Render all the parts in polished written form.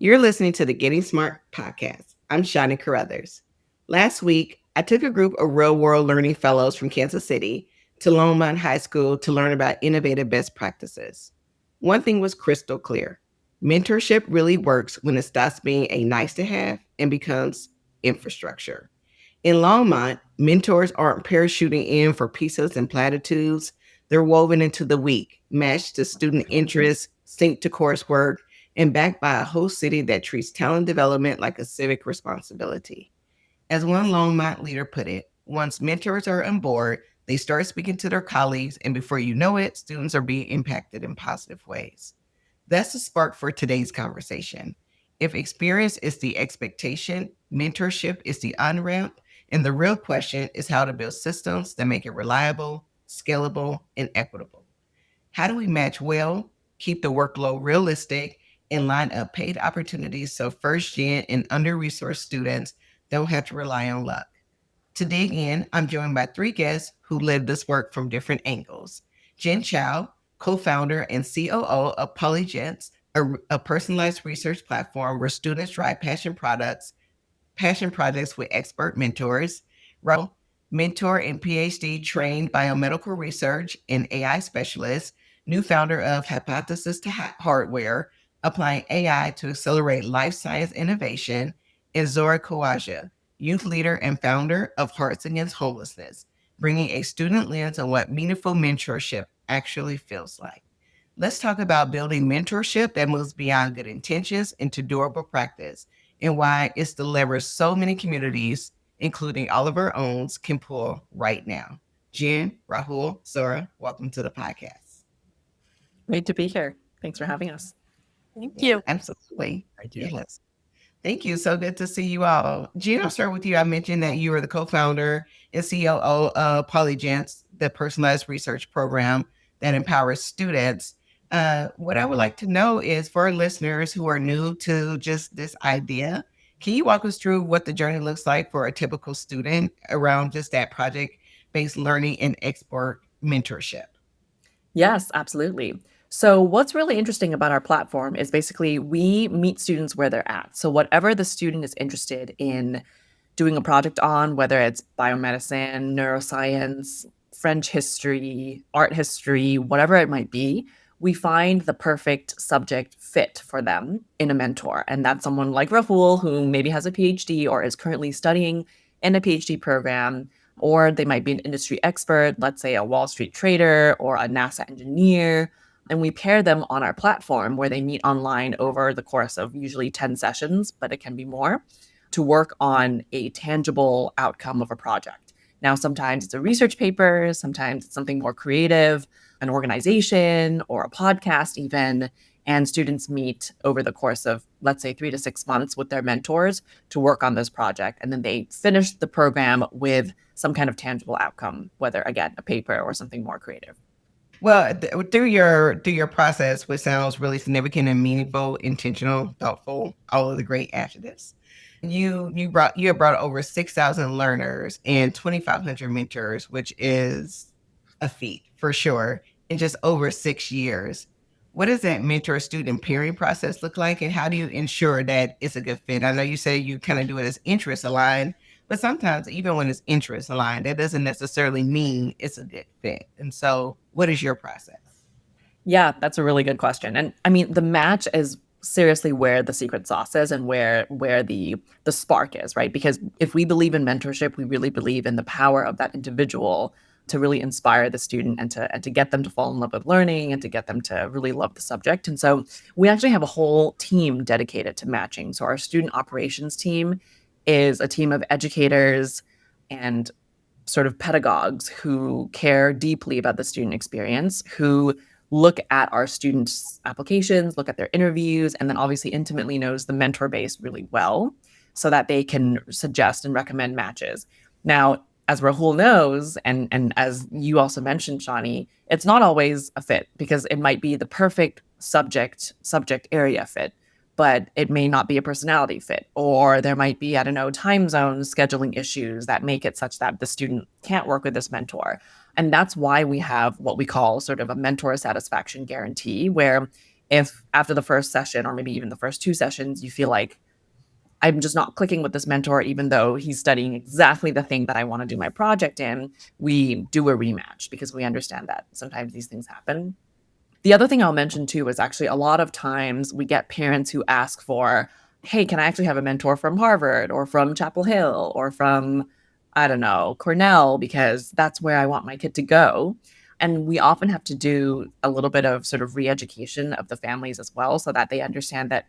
You're listening to the Getting Smart podcast. I'm Shawnee Caruthers. Last week, I took a group of real world learning fellows from Kansas City to Longmont High School to learn about innovative best practices. One thing was crystal clear: mentorship really works when it stops being a nice to have and becomes infrastructure. In Longmont, mentors aren't parachuting in for pizzas and platitudes. They're woven into the week, matched to student interests, synced to coursework, and backed by a host city that treats talent development like a civic responsibility. As one Longmont leader put it, once mentors are on board, they start speaking to their colleagues, and before you know it, students are being impacted in positive ways. That's the spark for today's conversation. If experience is the expectation, mentorship is the on ramp, and the real question is how to build systems that make it reliable, scalable, and equitable. How do we match well, keep the workload realistic, and line up paid opportunities so first gen and under resourced students don't have to rely on luck? To dig in, I'm joined by three guests who led this work from different angles. Jen Chow, co-founder and COO of Polygence, a personalized research platform where students drive passion projects with expert mentors. Rahul, mentor and PhD trained biomedical research and AI specialist, new founder of Hypothesis to Hardware, applying AI to accelerate life science innovation. And Zohra Khawaja, youth leader and founder of Hearts Against Homelessness, bringing a student lens on what meaningful mentorship actually feels like. Let's talk about building mentorship that moves beyond good intentions into durable practice and why it's the lever so many communities, including all of our own, can pull right now. Jen, Rahul, Zohra, welcome to the podcast. Great to be here. Thanks for having us. Thank you. Absolutely. Thank you. Yes. Thank you. So good to see you all. Jen, I'll start with you. I mentioned that you are the co-founder and COO of Polygence, the personalized research program that empowers students. What I would like to know is for our listeners who are new to just this idea, can you walk us through what the journey looks like for a typical student around just that project-based learning and expert mentorship? Yes, absolutely. So, what's really interesting about our platform is basically we meet students where they're at. So, whatever the student is interested in doing a project on, whether it's biomedicine, neuroscience, French history, art history, whatever it might be, we find the perfect subject fit for them in a mentor. And that's someone like Rahul, who maybe has a PhD or is currently studying in a PhD program, or they might be an industry expert, let's say a Wall Street trader or a NASA engineer. And we pair them on our platform where they meet online over the course of usually 10 sessions, but it can be more, to work on a tangible outcome of a project. Now, sometimes it's a research paper, sometimes it's something more creative, an organization or a podcast, even. And students meet over the course of, let's say, 3 to 6 months with their mentors to work on this project. And then they finish the program with some kind of tangible outcome, whether, again, a paper or something more creative. Well, through your process, which sounds really significant and meaningful, intentional, thoughtful, all of the great adjectives. You have brought over 6,000 learners and 2,500 mentors, which is a feat for sure, in just over 6 years. What does that mentor student pairing process look like, and how do you ensure that it's a good fit? I know you say you kind of do it as interest aligned, but sometimes even when it's interest aligned, that doesn't necessarily mean it's a good fit. And so, what is your process? Yeah, that's a really good question. And I mean, the match is seriously where the secret sauce is and where the spark is, right? Because if we believe in mentorship, we really believe in the power of that individual to really inspire the student and to get them to fall in love with learning and to get them to really love the subject. And so we actually have a whole team dedicated to matching. So our student operations team is a team of educators and sort of pedagogues who care deeply about the student experience, who look at our students' applications, look at their interviews, and then obviously intimately knows the mentor base really well so that they can suggest and recommend matches. Now, as Rahul knows, and as you also mentioned, Shawnee, it's not always a fit because it might be the perfect subject area fit, but it may not be a personality fit, or there might be, I don't know, time zones, scheduling issues that make it such that the student can't work with this mentor. And that's why we have what we call sort of a mentor satisfaction guarantee, where If after the first session, or maybe even the first two sessions, you feel like I'm just not clicking with this mentor, even though he's studying exactly the thing that I want to do my project in, we do a rematch because we understand that sometimes these things happen. The other thing I'll mention too is actually a lot of times we get parents who ask for, hey, can I actually have a mentor from Harvard or from Chapel Hill or from, I don't know, Cornell, because that's where I want my kid to go. And we often have to do a little bit of sort of re education of the families as well so that they understand that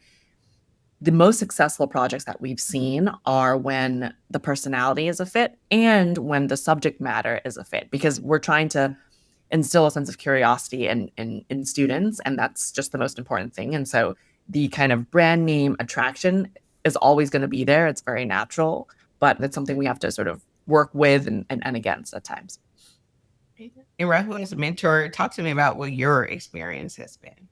the most successful projects that we've seen are when the personality is a fit and when the subject matter is a fit, because we're trying to instill a sense of curiosity in students, and that's just the most important thing. And so the kind of brand name attraction is always going to be there. It's very natural, but it's something we have to sort of work with and against at times. And Rahul, as a mentor, talk to me about what your experience has been.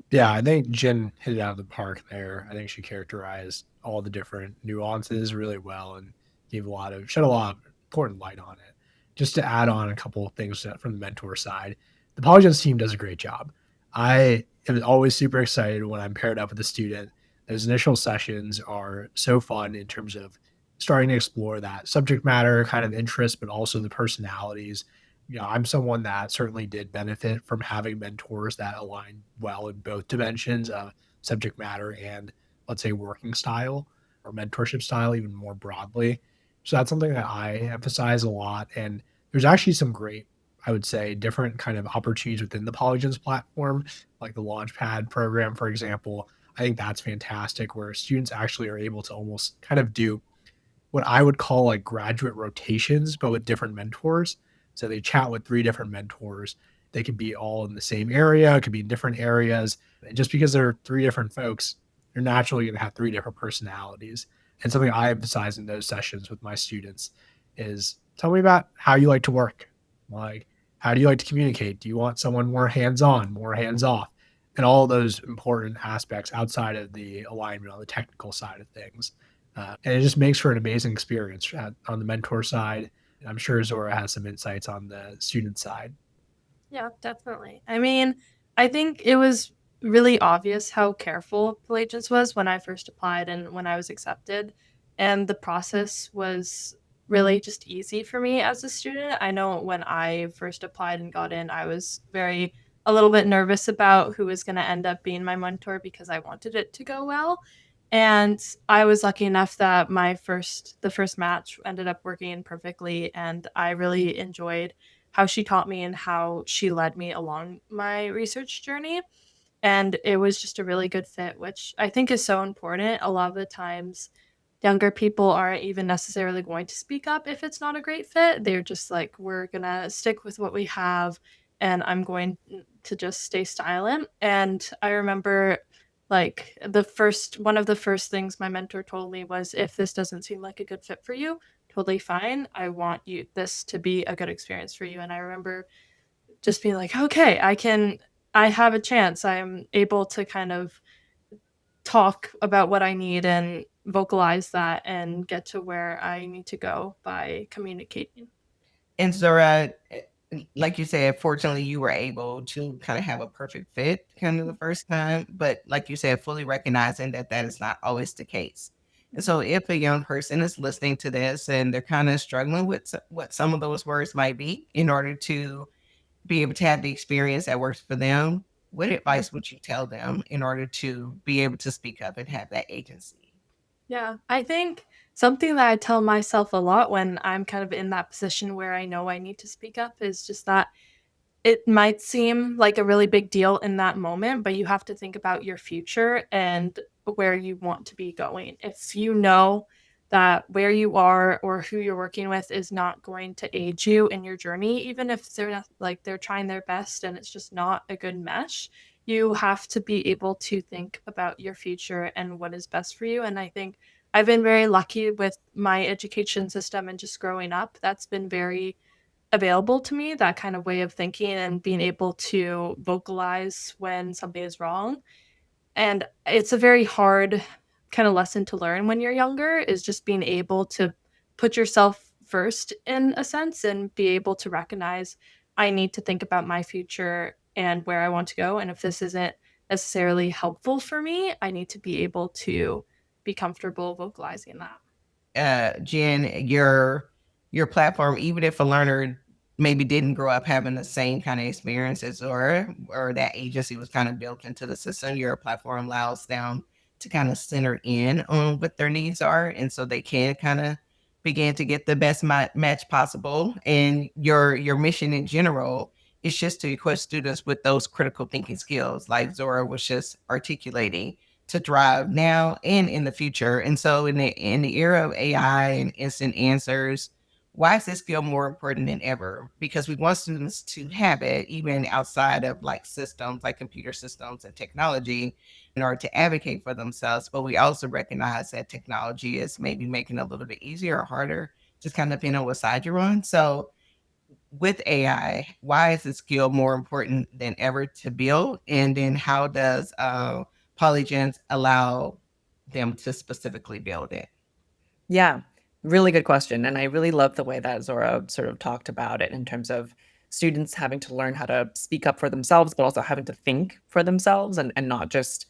Yeah, I think Jen hit it out of the park there. I think she characterized all the different nuances really well and shed a lot of important light on it. Just to add on a couple of things from the mentor side, the Polygence team does a great job. I am always super excited when I'm paired up with a student. Those initial sessions are so fun in terms of starting to explore that subject matter kind of interest, but also the personalities. I'm someone that certainly did benefit from having mentors that align well in both dimensions of subject matter and, let's say, working style or mentorship style, even more broadly. So that's something that I emphasize a lot. And there's actually some great, I would say, different kind of opportunities within the Polygence platform, like the Launchpad program, for example. I think that's fantastic, where students actually are able to almost kind of do what I would call like graduate rotations, but with different mentors. So they chat with three different mentors. They could be all in the same area, it could be in different areas. And just because they're three different folks, you're naturally going to have three different personalities. And something I emphasize in those sessions with my students is tell me about how you like to work. Like, how do you like to communicate? Do you want someone more hands on, more hands off? And all those important aspects outside of the alignment on the technical side of things. And it just makes for an amazing experience on the mentor side. I'm sure Zohra has some insights on the student side. Yeah, definitely. I mean, I think it was really obvious how careful Polygence was when I first applied and when I was accepted. And the process was really just easy for me as a student. I know when I first applied and got in, I was a little bit nervous about who was going to end up being my mentor because I wanted it to go well. And I was lucky enough that the first match ended up working perfectly, and I really enjoyed how she taught me and how she led me along my research journey. And it was just a really good fit, which I think is so important. A lot of the times, younger people aren't even necessarily going to speak up if it's not a great fit. They're just like, we're going to stick with what we have, and I'm going to just stay silent. And I remember like one of the first things my mentor told me was, if this doesn't seem like a good fit for you, totally fine. I want this to be a good experience for you. And I remember just being like, okay, I have a chance. I'm able to kind of talk about what I need and vocalize that and get to where I need to go by communicating. And Zora, like you said, fortunately, you were able to kind of have a perfect fit kind of the first time. But like you said, fully recognizing that that is not always the case. And so, if a young person is listening to this and they're kind of struggling with what some of those words might be in order to be able to have the experience that works for them, what advice would you tell them in order to be able to speak up and have that agency? Yeah, I think something that I tell myself a lot when I'm kind of in that position where I know I need to speak up is just that it might seem like a really big deal in that moment, but you have to think about your future and where you want to be going. If you know that where you are or who you're working with is not going to aid you in your journey, even if they're not, like they're trying their best and it's just not a good mesh, you have to be able to think about your future and what is best for you. And I think I've been very lucky with my education system and just growing up. That's been very available to me, that kind of way of thinking and being able to vocalize when something is wrong. And it's a very hard kind of lesson to learn when you're younger, is just being able to put yourself first in a sense and be able to recognize, I need to think about my future and where I want to go. And if this isn't necessarily helpful for me. I need to be able to be comfortable vocalizing that. Jen, your platform, even if a learner maybe didn't grow up having the same kind of experiences or that agency was kind of built into the system, your platform allows them to kind of center in on what their needs are, and so they can kind of begin to get the best match possible. And your mission in general is just to equip students with those critical thinking skills, like Zohra was just articulating, to thrive now and in the future. And so in the era of AI and instant answers, why is this skill more important than ever? Because we want students to have it even outside of like systems, like computer systems and technology, in order to advocate for themselves. But we also recognize that technology is maybe making it a little bit easier or harder, just kind of depending on what side you're on. So with AI, why is the skill more important than ever to build? And then how does Polygence allow them to specifically build it? Yeah, really good question. And I really love the way that Zohra sort of talked about it in terms of students having to learn how to speak up for themselves, but also having to think for themselves and not just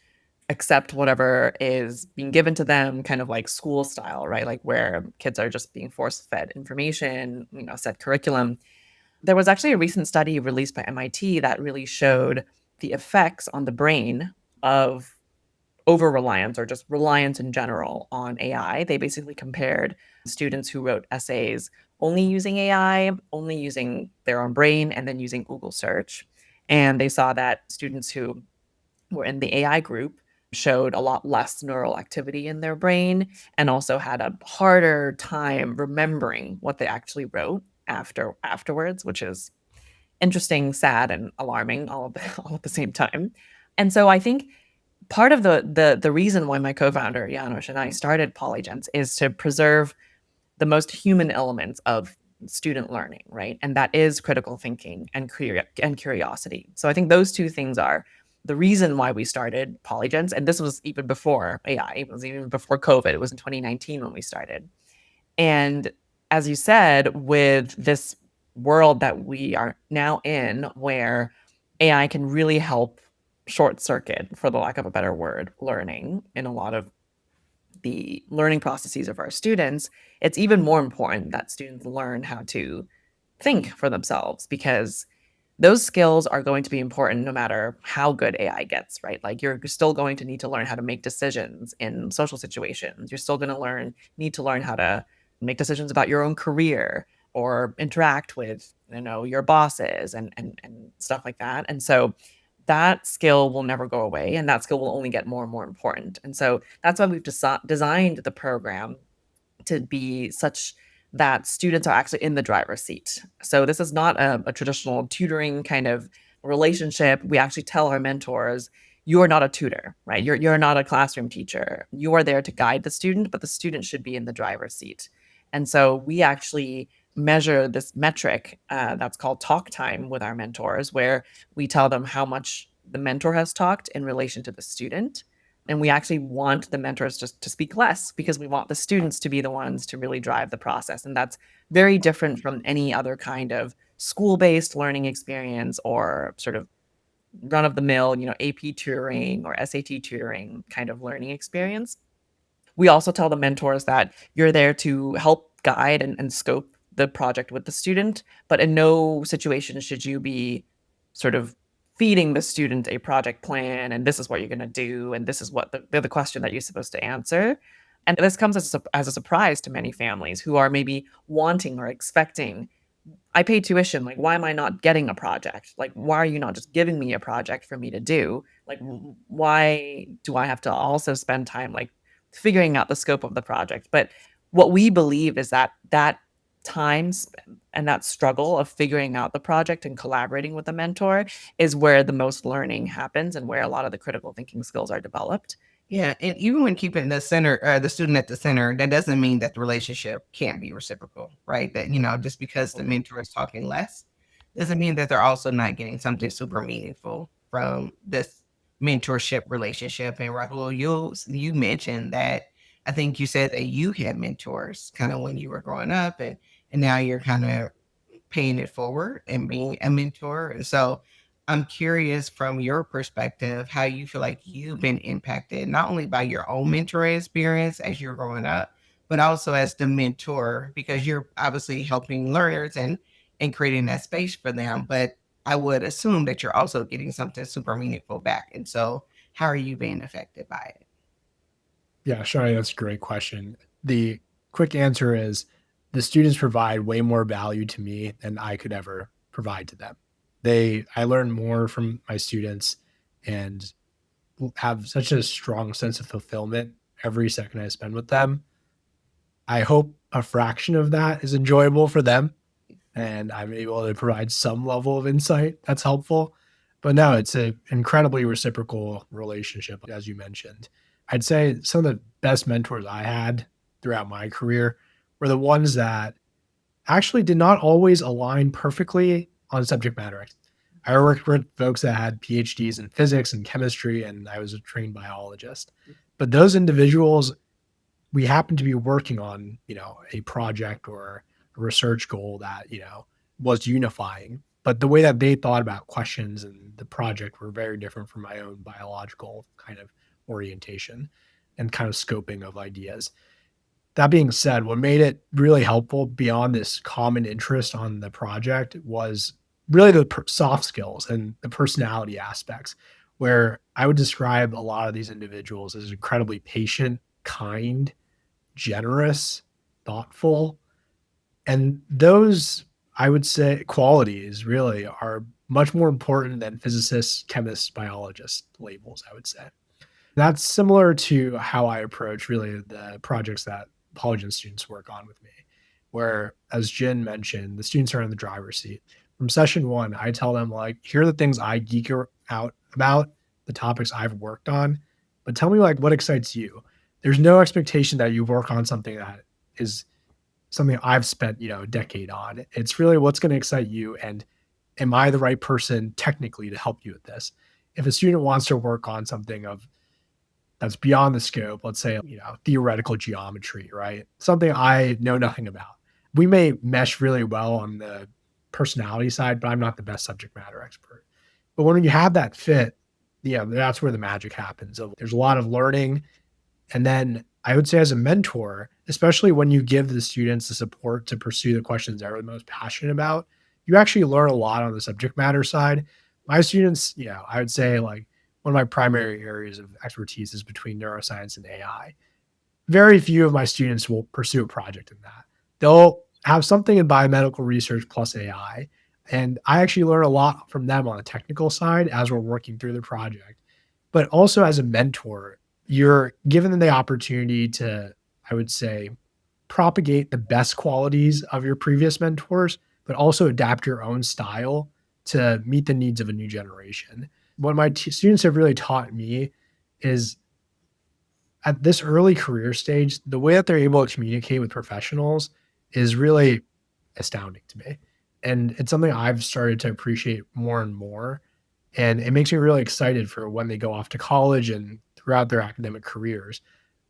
accept whatever is being given to them, kind of like school style, right? Like where kids are just being force fed information, set curriculum. There was actually a recent study released by MIT that really showed the effects on the brain of over reliance or just reliance in general on AI. They basically compared students who wrote essays only using AI, only using their own brain, and then using Google search. And they saw that students who were in the AI group showed a lot less neural activity in their brain and also had a harder time remembering what they actually wrote afterwards, which is interesting, sad, and alarming all at the same time. And so I think part of the reason why my co-founder Janos and I started Polygence is to preserve the most human elements of student learning, right? And that is critical thinking and curiosity. So I think those two things are the reason why we started Polygence. And this was even before AI. It was even before COVID. It was in 2019 when we started. And as you said, with this world that we are now in, where AI can really help short circuit, for the lack of a better word, learning in a lot of the learning processes of our students, it's even more important that students learn how to think for themselves because those skills are going to be important no matter how good AI gets, right? Like you're still going to need to learn how to make decisions in social situations. You're still going to need to learn how to make decisions about your own career or interact with, your bosses and stuff like that. And so that skill will never go away and that skill will only get more and more important. And so that's why we've designed the program to be such that students are actually in the driver's seat. So this is not a traditional tutoring kind of relationship. We actually tell our mentors, you are not a tutor, right? You're not a classroom teacher. You are there to guide the student, but the student should be in the driver's seat. And so we actually measure this metric that's called talk time with our mentors, where we tell them how much the mentor has talked in relation to the student. And we actually want the mentors just to speak less because we want the students to be the ones to really drive the process. And that's very different from any other kind of school-based learning experience or sort of run-of-the-mill, AP tutoring or SAT tutoring kind of learning experience. We also tell the mentors that you're there to help guide and scope the project with the student, but in no situation should you be sort of feeding the student a project plan and this is what you're going to do and this is what the question that you're supposed to answer. And this comes as a surprise to many families who are maybe wanting or expecting, I pay tuition. Like, why am I not getting a project? Like, why are you not just giving me a project for me to do? Like, why do I have to also spend time like figuring out the scope of the project? But what we believe is that that time spent and that struggle of figuring out the project and collaborating with a mentor is where the most learning happens and where a lot of the critical thinking skills are developed. Yeah, and even when keeping the student at the center, that doesn't mean that the relationship can't be reciprocal, right? That just because the mentor is talking less, doesn't mean that they're also not getting something super meaningful from this mentorship relationship. And Rahul, you mentioned that I think you said that you had mentors kind of when you were growing up, and now you're kind of paying it forward and being a mentor. So I'm curious from your perspective how you feel like you've been impacted not only by your own mentoring experience as you're growing up, but also as the mentor, because you're obviously helping learners and creating that space for them. But I would assume that you're also getting something super meaningful back. And so how are you being affected by it? Yeah, Shawnee, that's a great question. The quick answer is the students provide way more value to me than I could ever provide to them. I learn more from my students and have such a strong sense of fulfillment every second I spend with them. I hope a fraction of that is enjoyable for them and I'm able to provide some level of insight that's helpful. But no, it's an incredibly reciprocal relationship, as you mentioned. I'd say some of the best mentors I had throughout my career were the ones that actually did not always align perfectly on subject matter. I worked with folks that had PhDs in physics and chemistry, and I was a trained biologist. But those individuals, we happened to be working on, a project or a research goal that, was unifying. But the way that they thought about questions and the project were very different from my own biological kind of orientation and kind of scoping of ideas. That being said, what made it really helpful beyond this common interest on the project was really the soft skills and the personality aspects, where I would describe a lot of these individuals as incredibly patient, kind, generous, thoughtful. And those, I would say, qualities really are much more important than physicists, chemists, biologists labels, I would say. That's similar to how I approach really the projects that Polygence students work on with me, where, as Jen mentioned, the students are in the driver's seat. From session one, I tell them, like, here are the things I geek out about, the topics I've worked on, but tell me, like, what excites you. There's no expectation that you work on something that is something I've spent, a decade on. It's really what's going to excite you, and am I the right person technically to help you with this? If a student wants to work on something of that's beyond the scope, let's say, theoretical geometry, right? Something I know nothing about. We may mesh really well on the personality side, but I'm not the best subject matter expert. But when you have that fit, that's where the magic happens. There's a lot of learning. And then I would say as a mentor, especially when you give the students the support to pursue the questions they're the most passionate about, you actually learn a lot on the subject matter side. My students, I would say like one of my primary areas of expertise is between neuroscience and AI. Very few of my students will pursue a project in that. They'll have something in biomedical research plus AI. And I actually learn a lot from them on the technical side as we're working through the project. But also as a mentor, you're given the opportunity to, I would say, propagate the best qualities of your previous mentors, but also adapt your own style to meet the needs of a new generation. What my students have really taught me is at this early career stage, the way that they're able to communicate with professionals is really astounding to me. And it's something I've started to appreciate more and more. And it makes me really excited for when they go off to college and throughout their academic careers.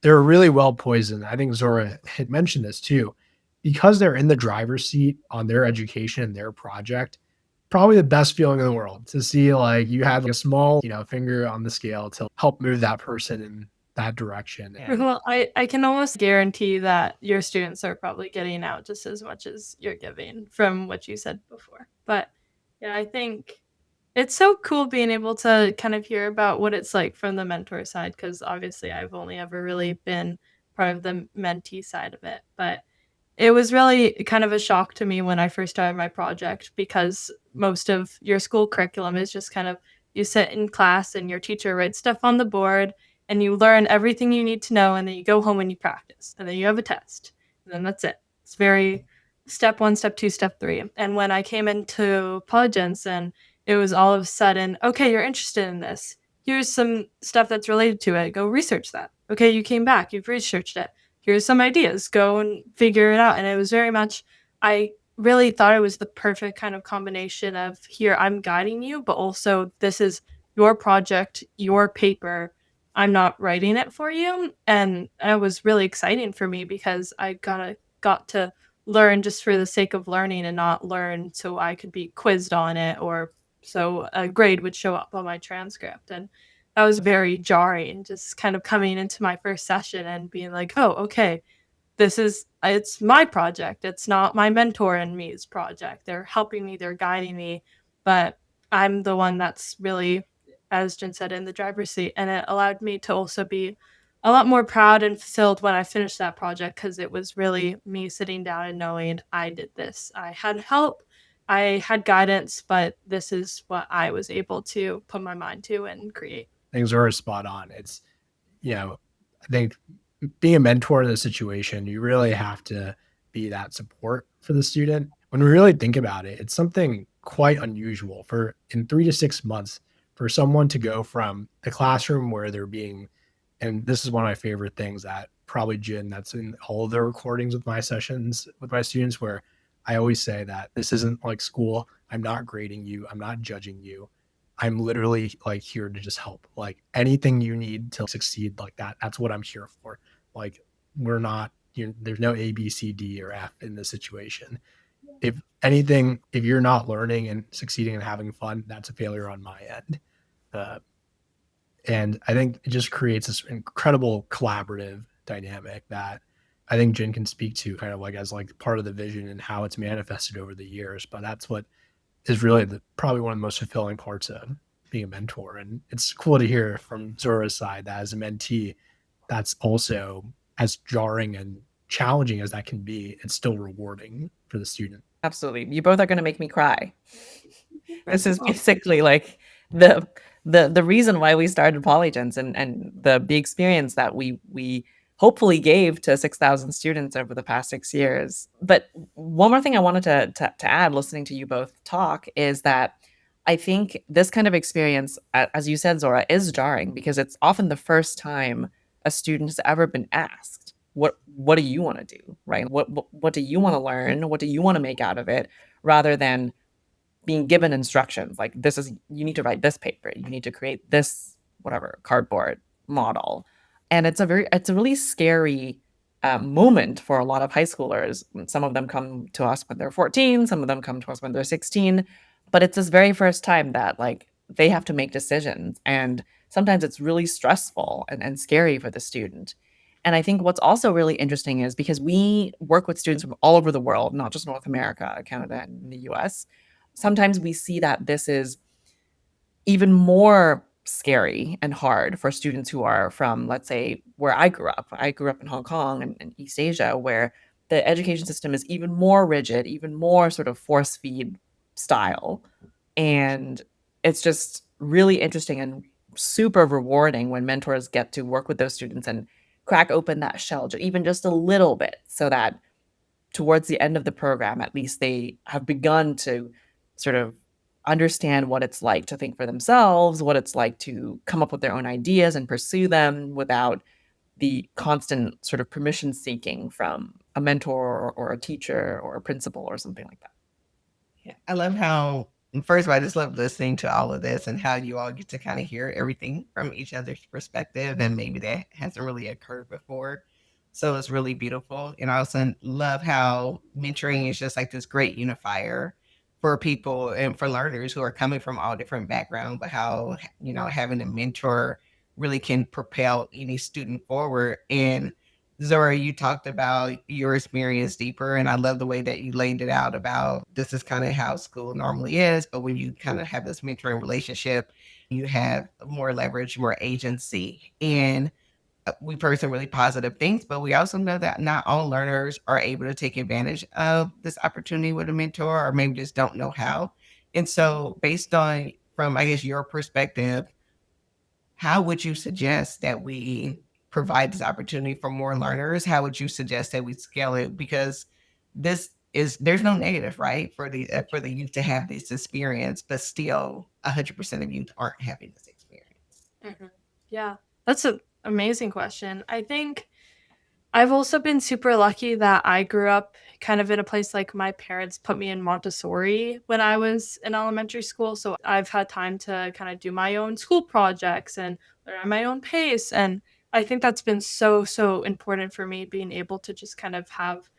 They're really well poised. I think Zohra had mentioned this too. Because they're in the driver's seat on their education and their project, probably the best feeling in the world to see like you had like a small, finger on the scale to help move that person in that direction. And Well, I can almost guarantee that your students are probably getting out just as much as you're giving from what you said before. But yeah, I think it's so cool being able to kind of hear about what it's like from the mentor side, because obviously I've only ever really been part of the mentee side of it. But it was really kind of a shock to me when I first started my project, because most of your school curriculum is just kind of you sit in class and your teacher writes stuff on the board and you learn everything you need to know, and then you go home and you practice, and then you have a test, and then that's it. It's very step one, step two, step three. And when I came into Polygence and it was all of a sudden, okay, you're interested in this. Here's some stuff that's related to it. Go research that. Okay, you came back, you've researched it. Here's some ideas. Go and figure it out. And it was very much, I really thought it was the perfect kind of combination of here, I'm guiding you, but also this is your project, your paper. I'm not writing it for you. And it was really exciting for me because I got to learn just for the sake of learning and not learn so I could be quizzed on it or so a grade would show up on my transcript. And that was very jarring, just kind of coming into my first session and being like, oh, okay, it's my project. It's not my mentor and me's project. They're helping me, they're guiding me, but I'm the one that's really, as Jen said, in the driver's seat. And it allowed me to also be a lot more proud and fulfilled when I finished that project, because it was really me sitting down and knowing I did this. I had help, I had guidance, but this is what I was able to put my mind to and create. Things are spot on. It's, I think being a mentor in this situation, you really have to be that support for the student. When we really think about it, it's something quite unusual for in 3 to 6 months for someone to go from the classroom where they're being, and this is one of my favorite things that probably Jen, that's in all of the recordings with my sessions with my students, where I always say that this isn't like school. I'm not grading you. I'm not judging you. I'm literally like here to just help. Like anything you need to succeed like that, that's what I'm here for. Like we're not, there's no A, B, C, D, or F in this situation. If anything, if you're not learning and succeeding and having fun, that's a failure on my end. Uh, and I think it just creates this incredible collaborative dynamic that I think Jen can speak to kind of like as like part of the vision and how it's manifested over the years. But that's what is really probably one of the most fulfilling parts of being a mentor. And it's cool to hear from Zohra's side that as a mentee, that's also as jarring and challenging as that can be, it's still rewarding for the student. Absolutely. You both are going to make me cry. This is basically like the reason why we started Polygence, and the experience that we hopefully gave to 6,000 students over the past 6 years. But one more thing I wanted to add, listening to you both talk, is that I think this kind of experience, as you said, Zohra, is jarring because it's often the first time a student has ever been asked, what do you want to do, right? What do you want to learn? What do you want to make out of it? Rather than being given instructions like you need to write this paper, you need to create this whatever cardboard model. And it's a really scary moment for a lot of high schoolers. Some of them come to us when they're 14, some of them come to us when they're 16, but it's this very first time that like they have to make decisions, and sometimes it's really stressful and scary for the student. And I think what's also really interesting is because we work with students from all over the world, not just North America, Canada, and the US, sometimes we see that this is even more scary and hard for students who are from, let's say, where I grew up. I grew up in Hong Kong and East Asia, where the education system is even more rigid, even more sort of force feed style. And it's just really interesting and super rewarding when mentors get to work with those students and crack open that shell even just a little bit, so that towards the end of the program, at least they have begun to sort of understand what it's like to think for themselves, what it's like to come up with their own ideas and pursue them without the constant sort of permission seeking from a mentor or a teacher or a principal or something like that. Yeah, I love how, first of all, I just love listening to all of this and how you all get to kind of hear everything from each other's perspective, and maybe that hasn't really occurred before. So it's really beautiful. And I also love how mentoring is just like this great unifier for people and for learners who are coming from all different backgrounds, but how, having a mentor really can propel any student forward. And Zohra, you talked about your experience deeper, and I love the way that you laid it out about this is kind of how school normally is. But when you kind of have this mentoring relationship, you have more leverage, more agency. And we've heard some really positive things, but we also know that not all learners are able to take advantage of this opportunity with a mentor, or maybe just don't know how. And so, based on, from I guess your perspective, how would you suggest that we provide this opportunity for more learners? How would you suggest that we scale it? Because there's no negative, right, for the youth to have this experience, but still 100% of youth aren't having this experience. Mm-hmm. Yeah, that's an amazing question. I think I've also been super lucky that I grew up kind of in a place like my parents put me in Montessori when I was in elementary school. So I've had time to kind of do my own school projects and learn at my own pace. And I think that's been so, so important for me, being able to just kind of have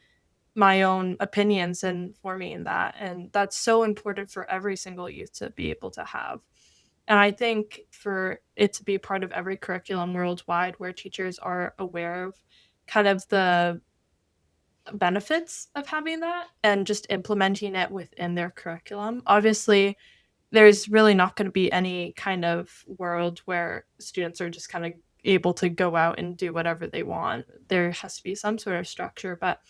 my own opinions and forming that. And that's so important for every single youth to be able to have. And I think for it to be part of every curriculum worldwide where teachers are aware of kind of the benefits of having that and just implementing it within their curriculum. Obviously, there's really not going to be any kind of world where students are just kind of able to go out and do whatever they want. There has to be some sort of structure, but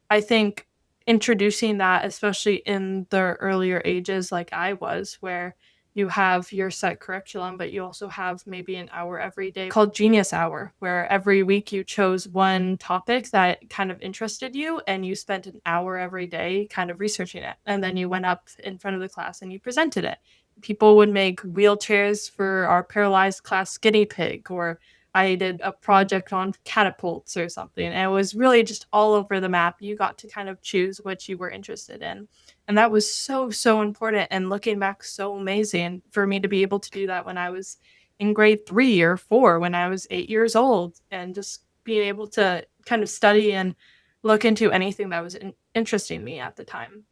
I think introducing that, especially in the earlier ages like I was, where you have your set curriculum, but you also have maybe an hour every day called Genius Hour, where every week you chose one topic that kind of interested you and you spent an hour every day kind of researching it. And then you went up in front of the class and you presented it. People would make wheelchairs for our paralyzed class guinea pig, or I did a project on catapults or something. And it was really just all over the map. You got to kind of choose what you were interested in. And that was so, so important. And looking back, so amazing for me to be able to do that when I was in grade 3 or 4, when I was 8 years old, and just being able to kind of study and look into anything that was interesting me at the time.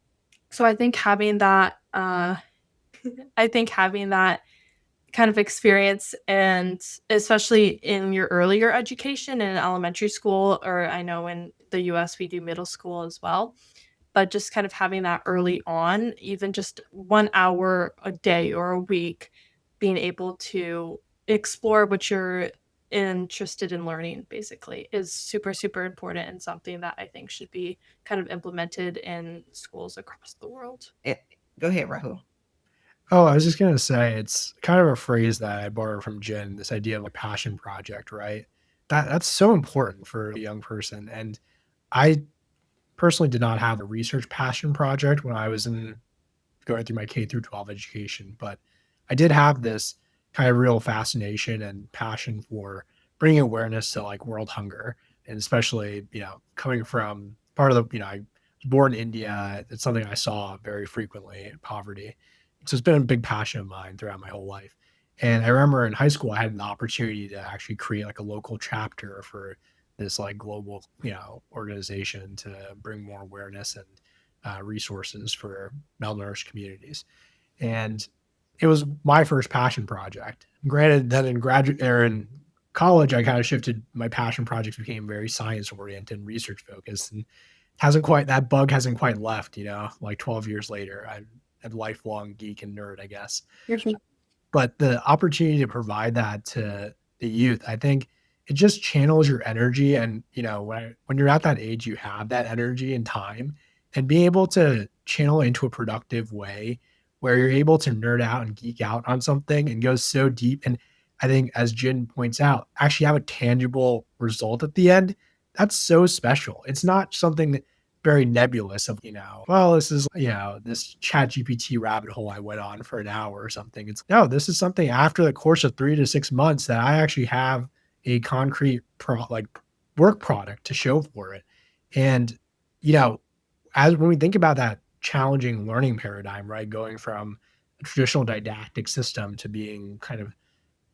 So I think having that, kind of experience, and especially in your earlier education in elementary school, or I know in the US we do middle school as well, but just kind of having that early on, even just 1 hour a day or a week, being able to explore what you're interested in learning basically is super, super important, and something that I think should be kind of implemented in schools across the world. Go ahead, Rahul. Oh, I was just gonna say it's kind of a phrase that I borrowed from Jen, this idea of a passion project, right? That's so important for a young person. And I personally did not have a research passion project when I was in going through my K through 12 education, but I did have this kind of real fascination and passion for bringing awareness to like world hunger, and especially, coming from part of the, I was born in India. It's something I saw very frequently, poverty. So it's been a big passion of mine throughout my whole life. And I remember in high school, I had an opportunity to actually create like a local chapter for this like global, organization to bring more awareness and resources for malnourished communities. And it was my first passion project. Granted, then in graduate or in college, I kind of shifted. My passion projects became very science oriented and research focused, and that bug hasn't quite left. Like 12 years later, I'm a lifelong geek and nerd, I guess. But the opportunity to provide that to the youth, I think it just channels your energy. And, when you're at that age, you have that energy and time, and being able to channel it into a productive way where you're able to nerd out and geek out on something and go so deep. And I think, as Jen points out, actually have a tangible result at the end. That's so special. It's not something that very nebulous of, well, this is, this chat GPT rabbit hole I went on for an hour or something. It's no, this is something after the course of 3 to 6 months that I actually have a concrete work product to show for it. And, as when we think about that challenging learning paradigm, right, going from a traditional didactic system to being kind of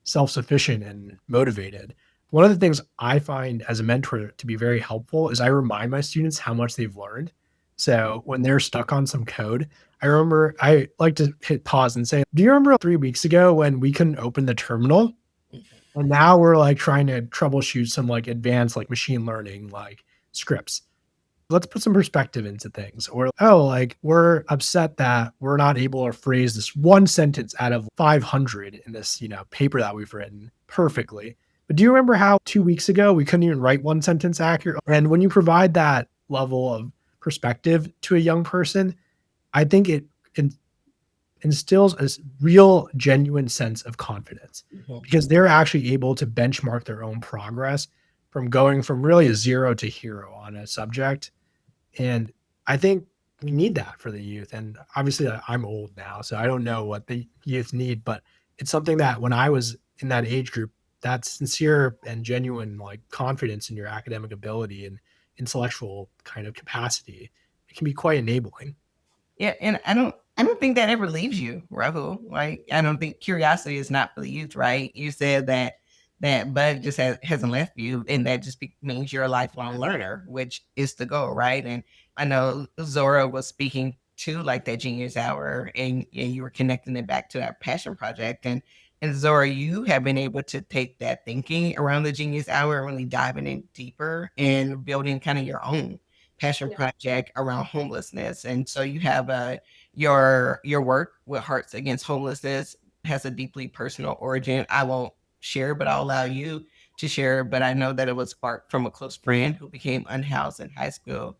self-sufficient and motivated. One of the things I find as a mentor to be very helpful is I remind my students how much they've learned. So when they're stuck on some code, I like to hit pause and say, do you remember 3 weeks ago when we couldn't open the terminal? And now we're like trying to troubleshoot some like advanced like machine learning like scripts. Let's put some perspective into things. Or, like we're upset that we're not able to phrase this one sentence out of 500 in this, paper that we've written perfectly. But do you remember how 2 weeks ago we couldn't even write one sentence accurate? And when you provide that level of perspective to a young person, I think it instills a real, genuine sense of confidence, because they're actually able to benchmark their own progress from going from really a 0 to hero on a subject. And I think we need that for the youth. And obviously I'm old now, so I don't know what the youth need, but it's something that when I was in that age group, that sincere and genuine like confidence in your academic ability and intellectual kind of capacity, it can be quite enabling. Yeah, and I don't think that ever leaves you, Rahul. Like, I don't think curiosity is not for the youth, right? You said that that bug just hasn't left you, and that just means you're a lifelong learner, which is the goal, right? And I know Zohra was speaking to like that Genius Hour, and you were connecting it back to our passion project, and Zohra, you have been able to take that thinking around the Genius Hour and really diving in deeper and building kind of your own passion project around homelessness. And so you have your work with Hearts Against Homelessness has a deeply personal origin. I won't share, but I'll allow you to share. But I know that it was sparked from a close friend who became unhoused in high school.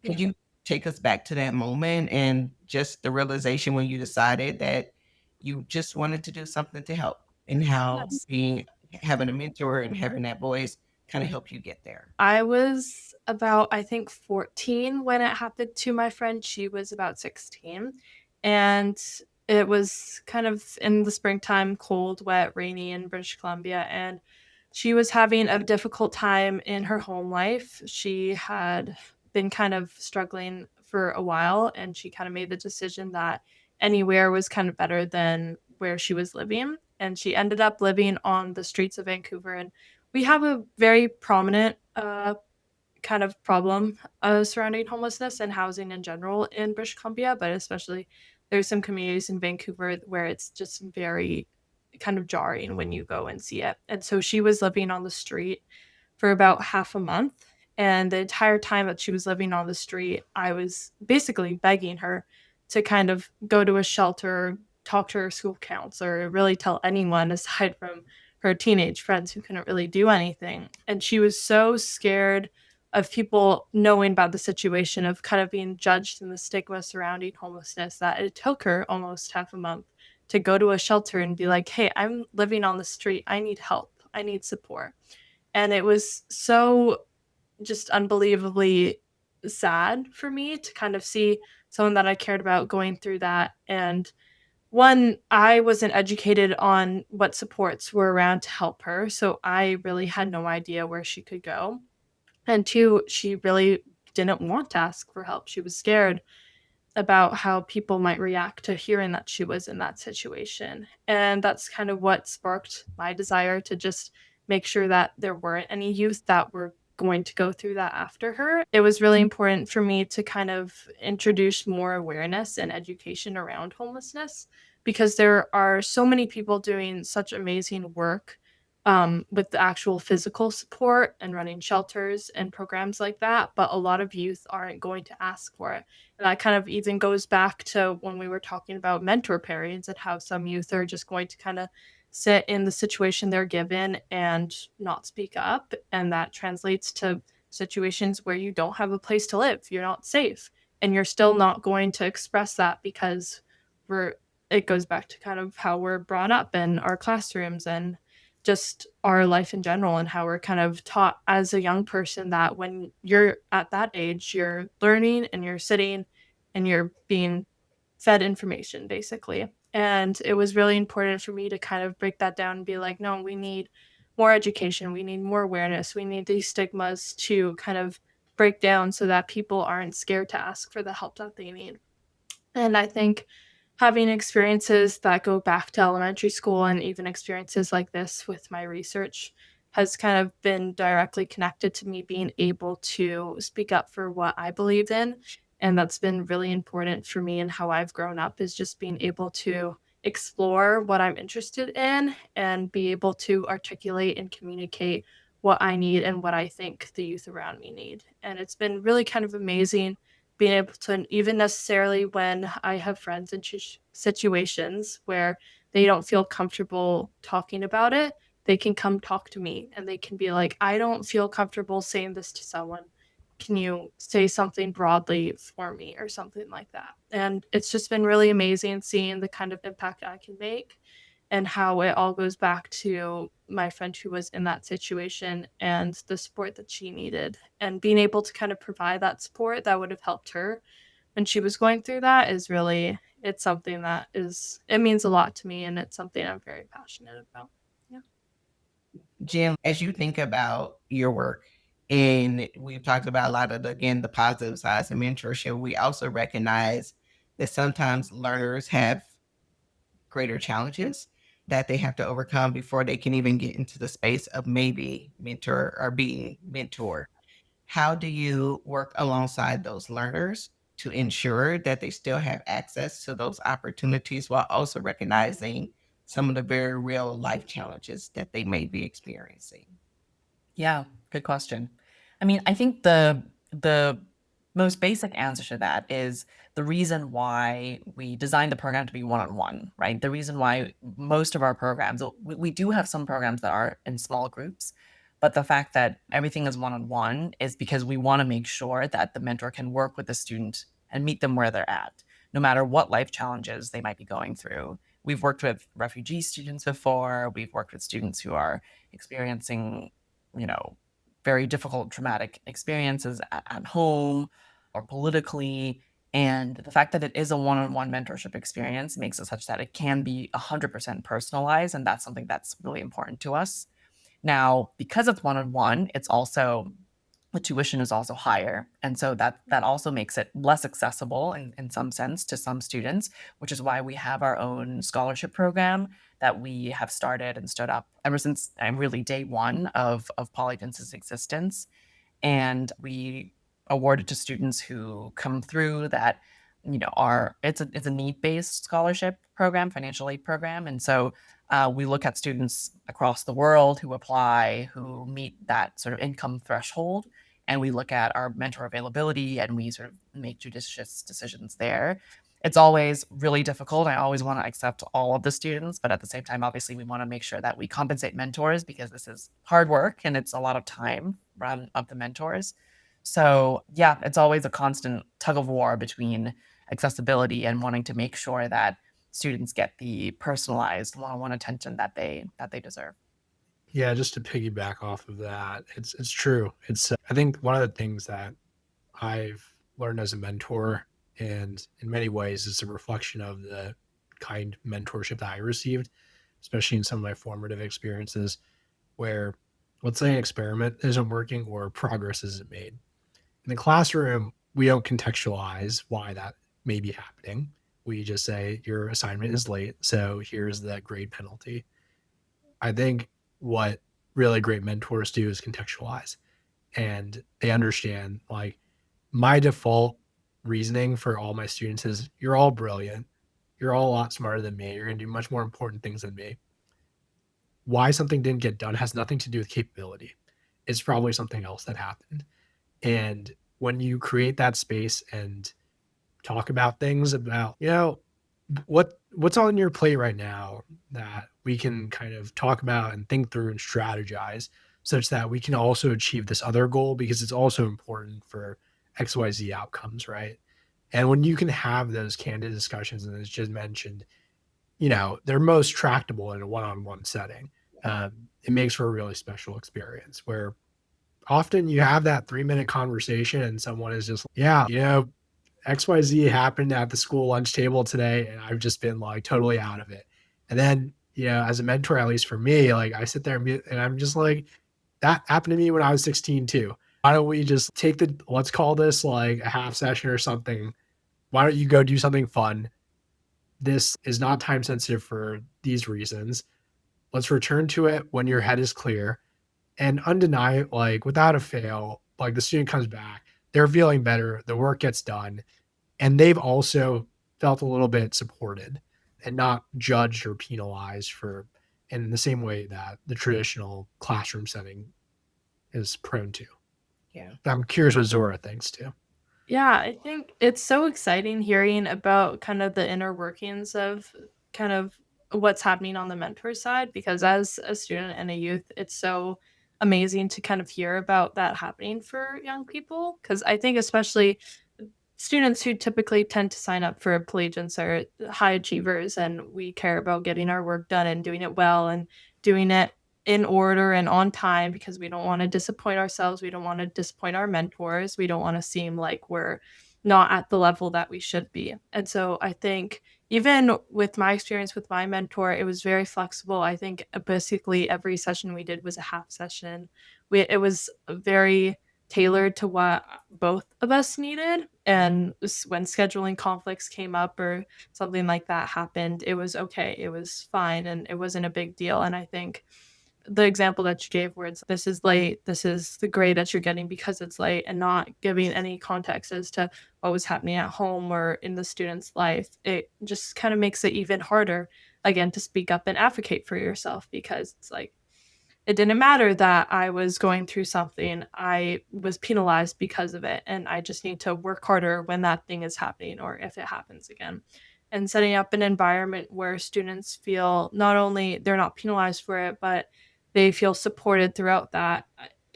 Could you take us back to that moment and just the realization when you decided that you just wanted to do something to help, and how having a mentor and having that voice kind of helped you get there? I was about, I think, 14 when it happened to my friend. She was about 16. And it was kind of in the springtime, cold, wet, rainy in British Columbia. And she was having a difficult time in her home life. She had been kind of struggling for a while, and she kind of made the decision that anywhere was kind of better than where she was living. And she ended up living on the streets of Vancouver. And we have a very prominent kind of problem surrounding homelessness and housing in general in British Columbia, but especially there's some communities in Vancouver where it's just very kind of jarring when you go and see it. And so she was living on the street for about half a month. And the entire time that she was living on the street, I was basically begging her to kind of go to a shelter, talk to her school counselor, really tell anyone aside from her teenage friends who couldn't really do anything. And she was so scared of people knowing about the situation, of kind of being judged and the stigma surrounding homelessness, that it took her almost half a month to go to a shelter and be like, hey, I'm living on the street. I need help. I need support. And it was so just unbelievably sad for me to kind of see someone that I cared about going through that. And one, I wasn't educated on what supports were around to help her. So I really had no idea where she could go. And two, she really didn't want to ask for help. She was scared about how people might react to hearing that she was in that situation. And that's kind of what sparked my desire to just make sure that there weren't any youth that were going to go through that after her. It was really important for me to kind of introduce more awareness and education around homelessness, because there are so many people doing such amazing work with the actual physical support and running shelters and programs like that. But a lot of youth aren't going to ask for it. And that kind of even goes back to when we were talking about mentor pairings and how some youth are just going to kind of sit in the situation they're given and not speak up. And that translates to situations where you don't have a place to live, you're not safe, and you're still not going to express that because we're, it goes back to kind of how we're brought up in our classrooms and just our life in general, and how we're kind of taught as a young person that when you're at that age, you're learning and you're sitting and you're being fed information basically. And it was really important for me to kind of break that down and be like, no, we need more education, we need more awareness, we need these stigmas to kind of break down so that people aren't scared to ask for the help that they need. And I think having experiences that go back to elementary school and even experiences like this with my research has kind of been directly connected to me being able to speak up for what I believe in. And that's been really important for me and how I've grown up, is just being able to explore what I'm interested in and be able to articulate and communicate what I need and what I think the youth around me need. And it's been really kind of amazing being able to, even necessarily when I have friends in situations where they don't feel comfortable talking about it, they can come talk to me and they can be like, I don't feel comfortable saying this to someone. Can you say something broadly for me or something like that? And it's just been really amazing seeing the kind of impact I can make, and how it all goes back to my friend who was in that situation and the support that she needed, and being able to kind of provide that support that would have helped her when she was going through that is really, it's something that is, it means a lot to me, and it's something I'm very passionate about. Yeah. Jen, as you think about your work, and we've talked about a lot of again the positive sides of mentorship, we also recognize that sometimes learners have greater challenges that they have to overcome before they can even get into the space of maybe mentor or being mentored. How do you work alongside those learners to ensure that they still have access to those opportunities while also recognizing some of the very real life challenges that they may be experiencing? Yeah, good question. I mean, I think the most basic answer to that is the reason why we designed the program to be one-on-one, right? The reason why most of our programs, we do have some programs that are in small groups, but the fact that everything is one-on-one is because we want to make sure that the mentor can work with the student and meet them where they're at, no matter what life challenges they might be going through. We've worked with refugee students before. We've worked with students who are experiencing, you know, very difficult traumatic experiences at home or politically. And the fact that it is a one-on-one mentorship experience makes it such that it can be 100% personalized. And that's something that's really important to us. Now, because it's one-on-one, it's also the tuition is also higher. And so that also makes it less accessible in some sense to some students, which is why we have our own scholarship program that we have started and stood up ever since really day one of Polygence's existence. And we award it to students who come through that, are it's a need-based scholarship program, financial aid program. And so we look at students across the world who apply, who meet that sort of income threshold, and we look at our mentor availability and we sort of make judicious decisions there. It's always really difficult. I always want to accept all of the students, but at the same time, obviously, we want to make sure that we compensate mentors because this is hard work and it's a lot of time of the mentors. So, yeah, it's always a constant tug of war between accessibility and wanting to make sure that students get the personalized one-on-one attention that they deserve. Yeah, just to piggyback off of that, it's true. It's I think one of the things that I've learned as a mentor, and in many ways, it's a reflection of the kind mentorship that I received, especially in some of my formative experiences, where let's say an experiment isn't working or progress isn't made. In the classroom, we don't contextualize why that may be happening. We just say your assignment is late, so here's the grade penalty. I think what really great mentors do is contextualize, and they understand, like, my default reasoning for all my students is you're all brilliant. You're all a lot smarter than me. You're going to do much more important things than me. Why something didn't get done has nothing to do with capability. It's probably something else that happened. And when you create that space and talk about things about, what's on your plate right now that we can kind of talk about and think through and strategize such that we can also achieve this other goal, because it's also important for XYZ outcomes, right? And when you can have those candid discussions, and as just mentioned, they're most tractable in a one-on-one setting. It makes for a really special experience where often you have that 3-minute conversation and someone is just, yeah, XYZ happened at the school lunch table today, and I've just been like totally out of it. And then, as a mentor, at least for me, like I sit there and I'm just like, that happened to me when I was 16 too. Why don't we just let's call this like a half session or something. Why don't you go do something fun? This is not time sensitive for these reasons. Let's return to it when your head is clear, and undeniable, like without a fail, like the student comes back, they're feeling better, the work gets done, and they've also felt a little bit supported and not judged or penalized for in the same way that the traditional classroom setting is prone to. Yeah. I'm curious what Zohra thinks too. Yeah, I think it's so exciting hearing about kind of the inner workings of kind of what's happening on the mentor side, because as a student and a youth, it's so amazing to kind of hear about that happening for young people. Because I think, especially students who typically tend to sign up for Polygence are high achievers, and we care about getting our work done and doing it well and doing it in order and on time, because we don't want to disappoint ourselves. We don't want to disappoint our mentors. We don't want to seem like we're not at the level that we should be. And so I think even with my experience with my mentor, it was very flexible. I think basically every session we did was a half session. It was very tailored to what both of us needed. And when scheduling conflicts came up or something like that happened, it was okay. It was fine and it wasn't a big deal. And I think the example that you gave where it's this is late, this is the grade that you're getting because it's late, and not giving any context as to what was happening at home or in the student's life, it just kind of makes it even harder again to speak up and advocate for yourself, because it's like it didn't matter that I was going through something. I was penalized because of it. And I just need to work harder when that thing is happening or if it happens again. And setting up an environment where students feel not only they're not penalized for it, but they feel supported throughout that.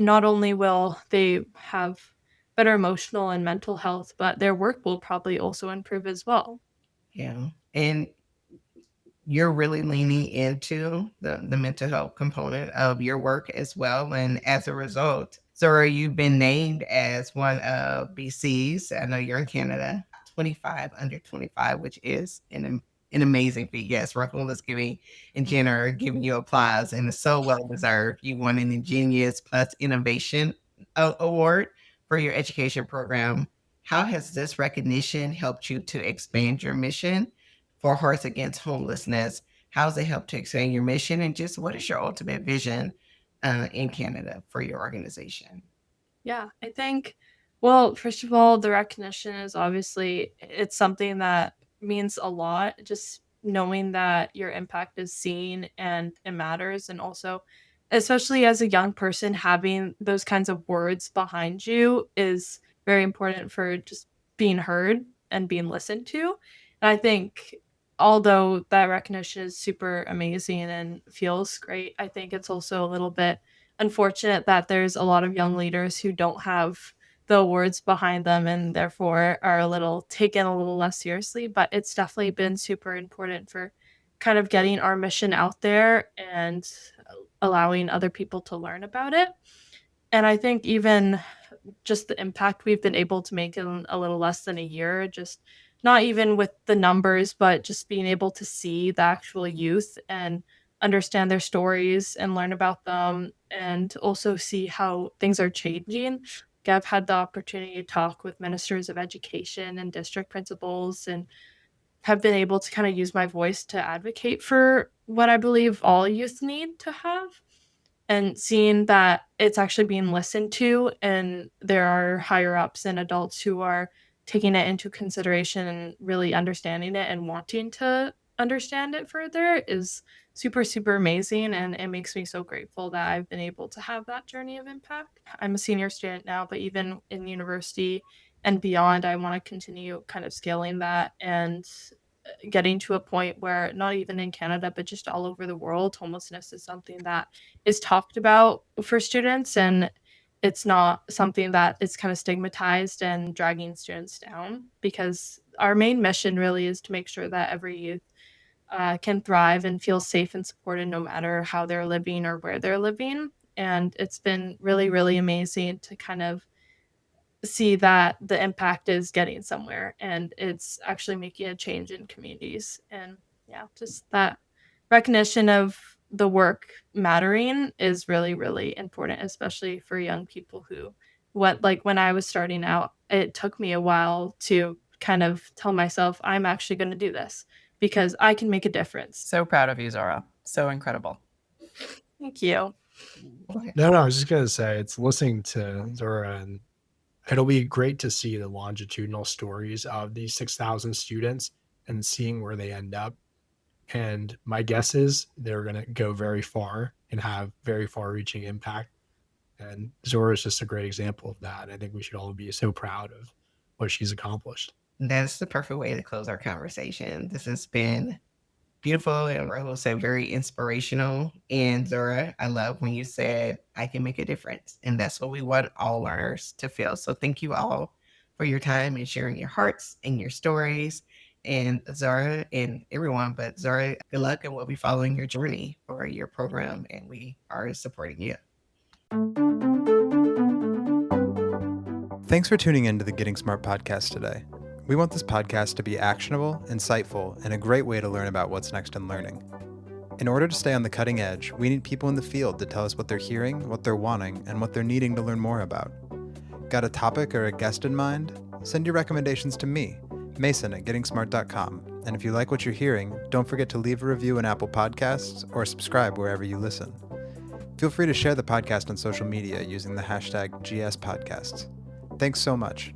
Not only will they have better emotional and mental health, but their work will probably also improve as well. Yeah. And you're really leaning into the mental health component of your work as well. And as a result, Zohra, you've been named as one of BC's, I know you're in Canada, 25 under 25, which is an amazing feat. Yes, Rahul is giving, and Jen are giving you applause, and it's so well deserved. You won an Ingenious Plus Innovation Award for your education program. How has this recognition helped you to expand your mission for Hearts Against Homelessness? How's it helped to expand your mission? And just what is your ultimate vision in Canada for your organization? Yeah, I think, well, first of all, the recognition is obviously it's something that means a lot. Just knowing that your impact is seen and it matters, and also, especially as a young person, having those kinds of words behind you is very important for just being heard and being listened to. And I think, although that recognition is super amazing and feels great, I think it's also a little bit unfortunate that there's a lot of young leaders who don't have the words behind them and therefore are a little taken a little less seriously. But it's definitely been super important for kind of getting our mission out there and allowing other people to learn about it. And I think even just the impact we've been able to make in a little less than a year, just not even with the numbers, but just being able to see the actual youth and understand their stories and learn about them, and also see how things are changing. Like, I've had the opportunity to talk with ministers of education and district principals, and have been able to kind of use my voice to advocate for what I believe all youth need to have, and seeing that it's actually being listened to, and there are higher ups and adults who are taking it into consideration and really understanding it and wanting to understand it further is super, super amazing. And it makes me so grateful that I've been able to have that journey of impact. I'm a senior student now, but even in university and beyond, I want to continue kind of scaling that and getting to a point where not even in Canada, but just all over the world, homelessness is something that is talked about for students, and it's not something that is kind of stigmatized and dragging students down, because our main mission really is to make sure that every youth can thrive and feel safe and supported no matter how they're living or where they're living. And it's been really, really amazing to kind of see that the impact is getting somewhere and it's actually making a change in communities. And yeah, just that recognition of the work mattering is really, really important, especially for young people who, what, like when I was starting out, it took me a while to kind of tell myself I'm actually going to do this because I can make a difference. So proud of you, Zohra. So incredible. Thank you. No, I was just going to say, it's listening to Zohra, and it'll be great to see the longitudinal stories of these 6,000 students and seeing where they end up. And my guess is they're going to go very far and have very far-reaching impact. And Zohra is just a great example of that. I think we should all be so proud of what she's accomplished. That's the perfect way to close our conversation. This has been beautiful, and Rahul said very inspirational. And Zohra, I love when you said, I can make a difference. And that's what we want all learners to feel. So thank you all for your time and sharing your hearts and your stories. And Zohra and everyone, but Zohra, good luck, and we'll be following your journey for your program, and we are supporting you. Thanks for tuning in to the Getting Smart podcast today. We want this podcast to be actionable, insightful, and a great way to learn about what's next in learning. In order to stay on the cutting edge, we need people in the field to tell us what they're hearing, what they're wanting, and what they're needing to learn more about. Got a topic or a guest in mind? Send your recommendations to me, Mason at gettingsmart.com. And if you like what you're hearing, don't forget to leave a review in Apple Podcasts or subscribe wherever you listen. Feel free to share the podcast on social media using the hashtag GSPodcasts. Thanks so much.